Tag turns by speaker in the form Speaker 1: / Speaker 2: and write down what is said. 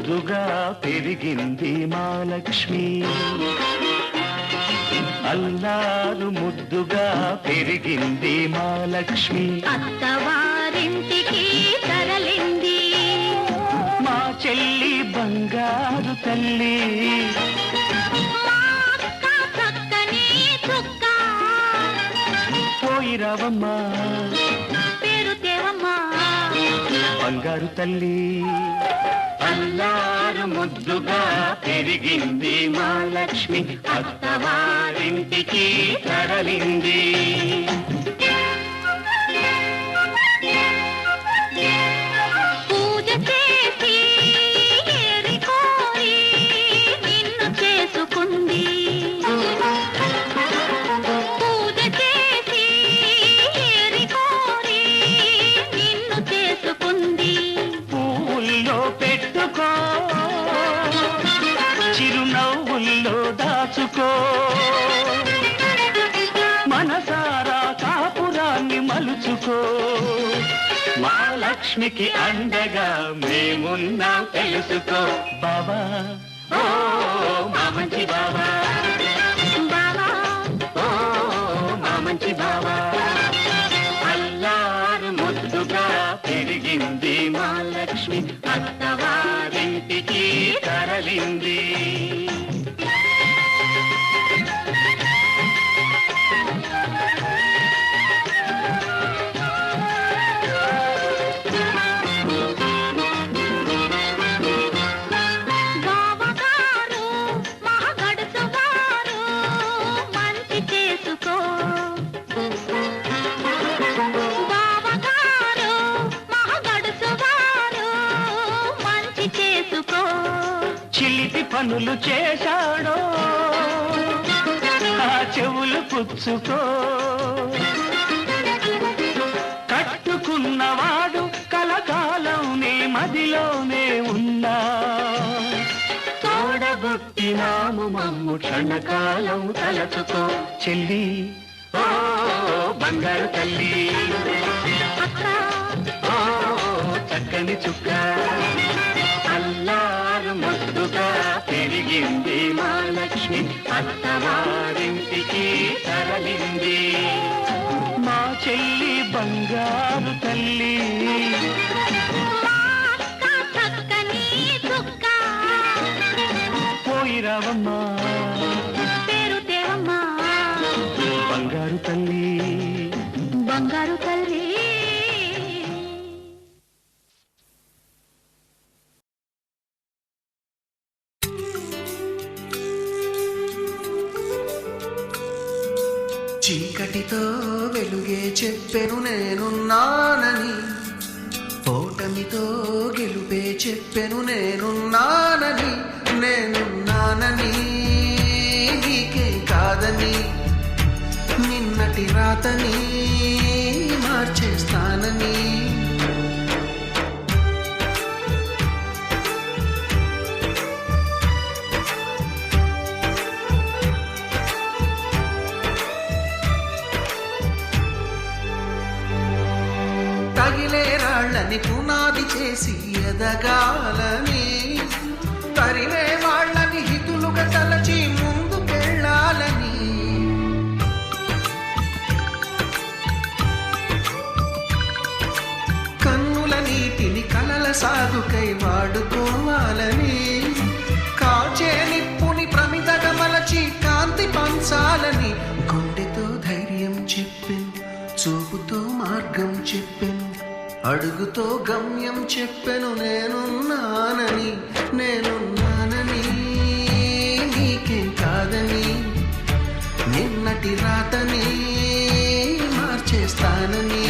Speaker 1: ముద్దుగా పెరిగింది మా లక్ష్మి అల్లారు ముద్దుగా పెరిగింది మా లక్ష్మి
Speaker 2: అత్తవారింటికి తరలింది
Speaker 1: మా చెల్లి బంగారు తల్లి
Speaker 2: చక్కని చుక్క
Speaker 1: పోయిరావమ్మా
Speaker 2: పేరు తేవమ్మా
Speaker 1: బంగారు తల్లి అల్లారు ముద్దుగా పెరిగింది మా లక్ష్మి అత్తవారింటికి తరలింది
Speaker 2: పూజ చేసి ఏరి కోరి నిన్ను చేసుకుంది పూజ చేసి ఏరి కోరి నిన్ను చేసుకుంది
Speaker 1: పువ్వుల్లో పెట్టుకో చిరునవ్వుల్లో దాచుకో మనసారా కాపురాన్ని మలుచుకో మా లక్ష్మికి అండగా మేమున్నా తెలుసుకో బాబా ఓ మా మంచి బాబా
Speaker 2: బావా
Speaker 1: ఓ మా మంచి బాబా అల్లారు ముద్దుగా పెరిగింది మా లక్ష్మి అత్తవారింటికి తరలింది
Speaker 2: బావగారు మహగడుసు వారు మంచి చేసుకో బావగారు మహగడుసు వారు మంచి చేసుకో
Speaker 1: చిలిపి పనులు చేశాడో ఆ చెవులు పుచ్చుకో కట్టుకున్నవాడు కలకాలం నీ మదిలోనే ఉన్నా తోడబుట్టినాము మమ్ము క్షణకాలం తలచుకో చెల్లి ఓ బంగారు తల్లి
Speaker 2: అక్క
Speaker 1: ఓ చక్కని చుక్క అల్లారు ముద్దుగా పెరిగింది మా లక్ష్మి అత్తవారింటికి తరలింది మా చెల్లి బంగారు తల్లి
Speaker 2: మా అక్క చక్కని చుక్క
Speaker 1: పోయిరావమ్మా
Speaker 2: పేరు తేవమ్మా
Speaker 1: బంగారు తల్లి
Speaker 2: బంగారు తల్లి
Speaker 3: చీకటితో వెలుగే చెప్పెను నేనున్నానని ఓటమితో గెలుపే చెప్పెను నేనున్నానని నేనున్నానని నీకే కాదని నిన్నటి రాతని మార్చేస్తానని తగిలే రాళ్ళని పునాది చేసి ఎదగాలని తరిమే వాళ్ళని హితులుగా తలచి ముందుకెళ్ళాలని కన్నుల నీటిని కలల సాగుకై వాడుకోవాలని కాచే నిప్పుని ప్రమిదగా మలచి కాంతి పంచాలని గుండెతో ధైర్యం చెప్పెను చూపుతో మార్గం చెప్పెను అడుగుతో గమ్యం చెప్పెను నేనున్నానని నేనున్నానని నీకేం కాదని నిన్నటి రాతని మార్చేస్తానని